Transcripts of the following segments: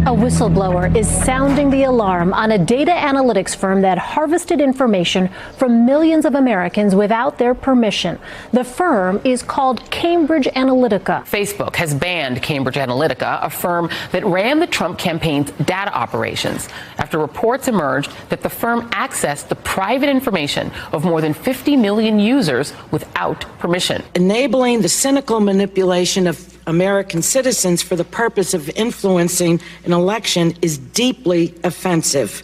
A whistleblower is sounding the alarm on a data analytics firm that harvested information from millions of Americans without their permission. The firm is called Cambridge Analytica. Facebook has banned Cambridge Analytica, a firm that ran the Trump campaign's data operations, after reports emerged that the firm accessed the private information of more than 50 million users without permission. Enabling the cynical manipulation of American citizens for the purpose of influencing an election is deeply offensive.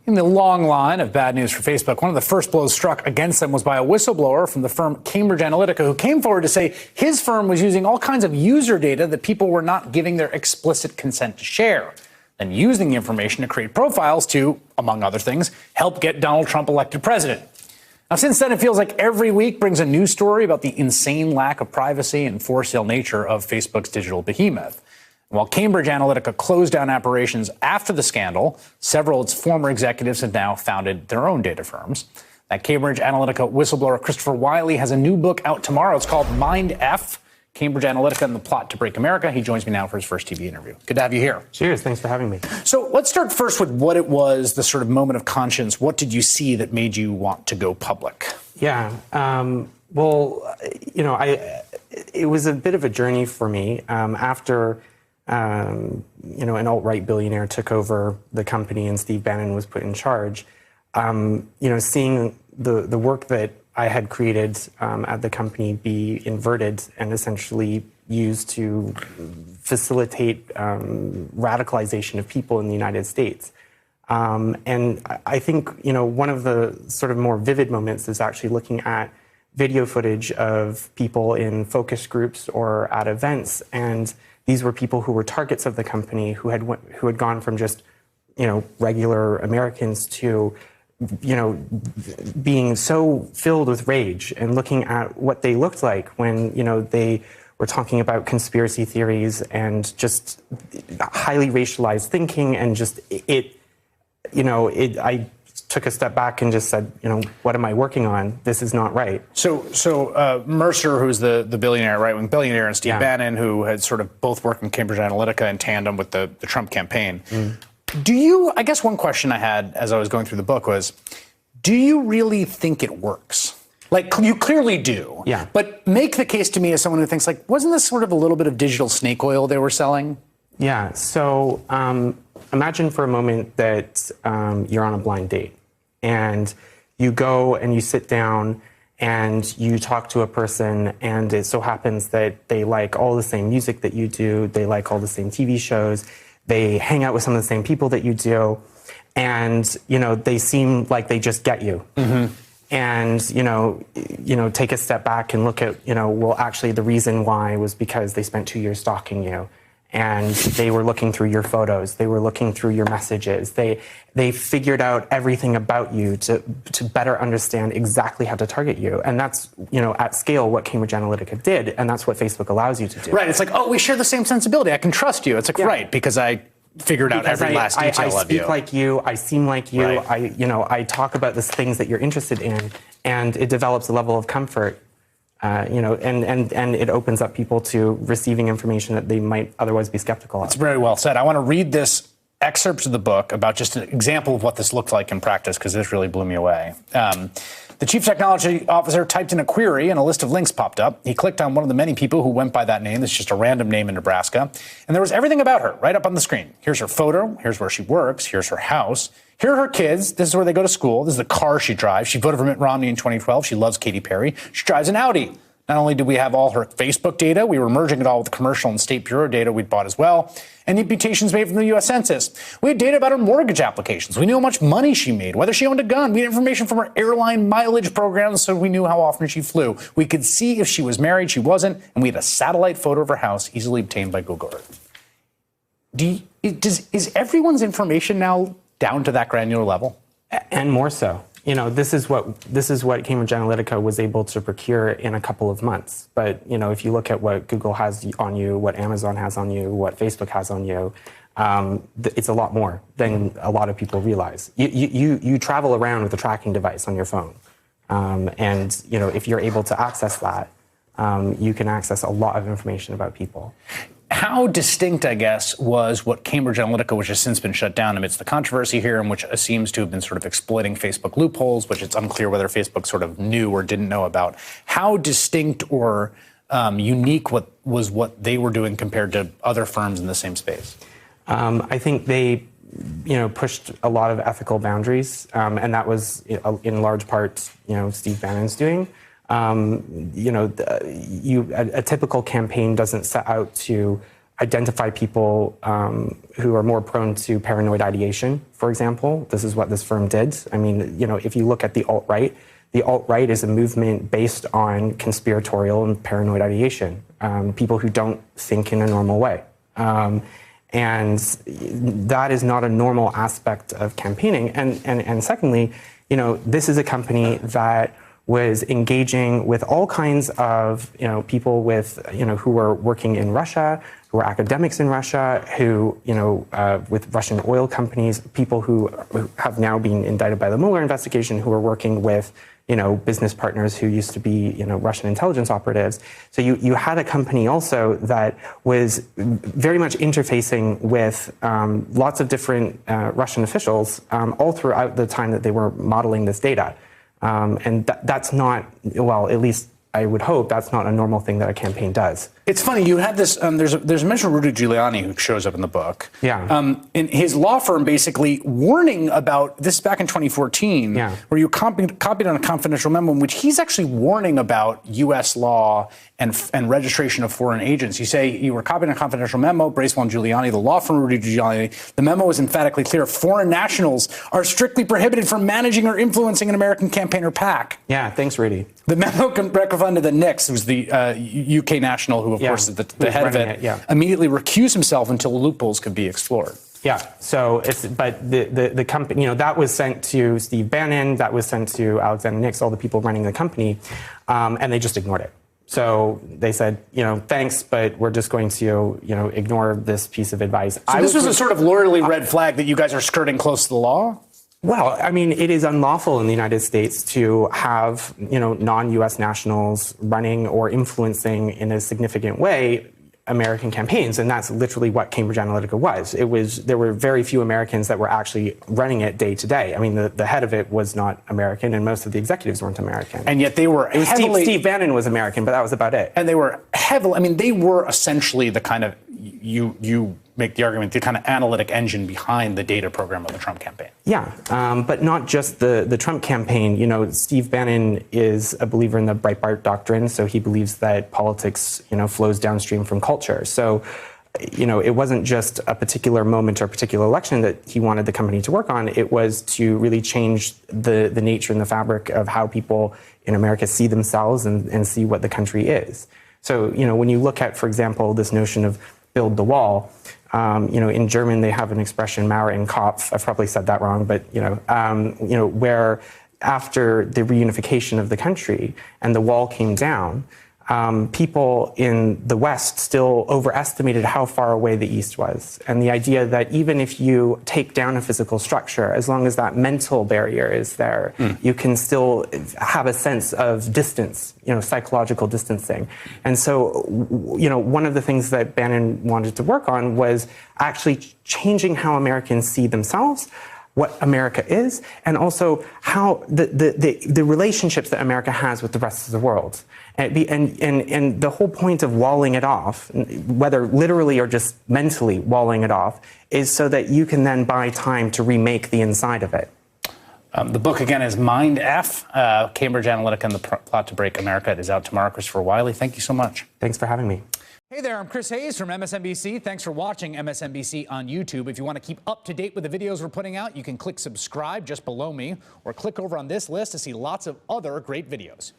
In the long line of bad news for Facebook, one of the first blows struck against them was by a whistleblower from the firm Cambridge Analytica, who came forward to say his firm was using all kinds of user data that people were not giving their explicit consent to share, and using the information to create profiles to, among other things, help get Donald Trump elected president. Now, since then, it feels like every week brings a new story about the insane lack of privacy and for-sale nature of Facebook's digital behemoth. While Cambridge Analytica closed down operations after the scandal, several of its former executives have now founded their own data firms. That Cambridge Analytica whistleblower Christopher Wiley has a new book out tomorrow. It's called Mind F, Cambridge Analytica and the Plot to Break America. He joins me now for his first TV interview. Good to have you here. Cheers. Thanks for having me. So let's start first with what it was, the sort of moment of conscience. What did you see that made you want to go public? Yeah. It was a bit of a journey for me. After, an alt-right billionaire took over the company and Steve Bannon was put in charge, seeing the work that I had created at the company be inverted and essentially used to facilitate radicalization of people in the United States. And I think, one of the sort of more vivid moments is actually looking at video footage of people in focus groups or at events. And these were people who were targets of the company who had gone from just, regular Americans to being so filled with rage and looking at what they looked like when, they were talking about conspiracy theories and just highly racialized thinking and just I took a step back and just said, what am I working on? This is not right. So Mercer, who's the billionaire, right-wing billionaire, and Steve Bannon, who had sort of both worked in Cambridge Analytica in tandem with the Trump campaign. I guess one question I had as I was going through the book was, do you really think it works? Like, you clearly do. Yeah. But make the case to me as someone who thinks, wasn't this sort of a little bit of digital snake oil they were selling? Yeah. So imagine for a moment that you're on a blind date and you go and you sit down and you talk to a person, and it so happens that they like all the same music that you do, they like all the same TV shows, they hang out with some of the same people that you do, and, they seem like they just get you. Mm-hmm. And, take a step back and look at, actually the reason why was because they spent 2 years stalking you. And they were looking through your photos. They were looking through your messages. They figured out everything about you to better understand exactly how to target you. And that's, at scale what Cambridge Analytica did. And that's what Facebook allows you to do. Right. It's like, we share the same sensibility. I can trust you. It's like, right, because I figured out every last detail of you. I speak like you. I seem like you. Right. I talk about the things that you're interested in. And it develops a level of comfort. And it opens up people to receiving information that they might otherwise be skeptical of. It's very well said. I want to read this excerpt of the book about just an example of what this looked like in practice, because this really blew me away. The chief technology officer typed in a query and a list of links popped up. He clicked on one of the many people who went by that name. It's just a random name in Nebraska. And there was everything about her right up on the screen. Here's her photo. Here's where she works. Here's her house. Here are her kids. This is where they go to school. This is the car she drives. She voted for Mitt Romney in 2012. She loves Katy Perry. She drives an Audi. Not only did we have all her Facebook data, we were merging it all with the commercial and state bureau data we'd bought as well, and the imputations made from the U.S. Census. We had data about her mortgage applications. We knew how much money she made, whether she owned a gun. We had information from her airline mileage programs, so we knew how often she flew. We could see if she was married, she wasn't, and we had a satellite photo of her house easily obtained by Google Earth. Is everyone's information now down to that granular level? And more so. This is what Cambridge Analytica was able to procure in a couple of months. But, if you look at what Google has on you, what Amazon has on you, what Facebook has on you, it's a lot more than a lot of people realize. You travel around with a tracking device on your phone. And, if you're able to access that, you can access a lot of information about people. how distinct, I guess, was what Cambridge Analytica, which has since been shut down amidst the controversy here, and which seems to have been sort of exploiting Facebook loopholes, which it's unclear whether Facebook sort of knew or didn't know about. How distinct or unique what they were doing compared to other firms in the same space? I think they, pushed a lot of ethical boundaries, and that was in large part, Steve Bannon's doing. A typical campaign doesn't set out to identify people who are more prone to paranoid ideation, for example. This is what this firm did. I mean, if you look at the alt-right is a movement based on conspiratorial and paranoid ideation, people who don't think in a normal way. And that is not a normal aspect of campaigning. And secondly, this is a company that was engaging with all kinds of, people with, who were working in Russia, who were academics in Russia, who, with Russian oil companies, people who have now been indicted by the Mueller investigation, who were working with, business partners who used to be, Russian intelligence operatives. So you had a company also that was very much interfacing with lots of different Russian officials all throughout the time that they were modeling this data. And that's not, well, at least I would hope that's not a normal thing that a campaign does. It's funny, you had this, there's a mention of Rudy Giuliani who shows up in the book. Yeah. In his law firm basically warning about, this back in 2014, where you copied on a confidential memo in which he's actually warning about U.S. law and registration of foreign agents. You say you were copying a confidential memo, Bracewell and Giuliani, the law firm Rudy Giuliani. The memo is emphatically clear. Foreign nationals are strictly prohibited from managing or influencing an American campaign or PAC. Yeah, thanks, Rudy. The memo recommended that Nix, who's the UK national who, of course, is the head of it, immediately recused himself until loopholes could be explored. Yeah. So but the company, that was sent to Steve Bannon, that was sent to Alexander Nix, all the people running the company, and they just ignored it. So they said, thanks, but we're just going to, ignore this piece of advice. So this was a sort of lawyerly red flag that you guys are skirting close to the law? Well, I mean, it is unlawful in the United States to have, non-U.S. nationals running or influencing in a significant way American campaigns, and that's literally what Cambridge Analytica was. There were very few Americans that were actually running it day to day. I mean, the head of it was not American, and most of the executives weren't American. And yet they were Steve Bannon was American, but that was about it. And they were they were essentially the kind of, you make the argument, the kind of analytic engine behind the data program of the Trump campaign. Yeah, but not just the Trump campaign. Steve Bannon is a believer in the Breitbart doctrine, so he believes that politics, flows downstream from culture. So, it wasn't just a particular moment or a particular election that he wanted the company to work on. It was to really change the nature and the fabric of how people in America see themselves and see what the country is. So, when you look at, for example, this notion of build the wall, in German they have an expression, Mauer im Kopf. I've probably said that wrong, but where after the reunification of the country and the wall came down, people in the West still overestimated how far away the East was. And the idea that even if you take down a physical structure, as long as that mental barrier is there, you can still have a sense of distance, psychological distancing. And so, one of the things that Bannon wanted to work on was actually changing how Americans see themselves, what America is, and also how the relationships that America has with the rest of the world. And the whole point of walling it off, whether literally or just mentally walling it off, is so that you can then buy time to remake the inside of it. The book, again, is Mind F, Cambridge Analytica and the Plot to Break America. It is out tomorrow. Christopher Wiley, thank you so much. Thanks for having me. Hey there, I'm Chris Hayes from MSNBC. Thanks for watching MSNBC on YouTube. If you want to keep up to date with the videos we're putting out, you can click subscribe just below me or click over on this list to see lots of other great videos.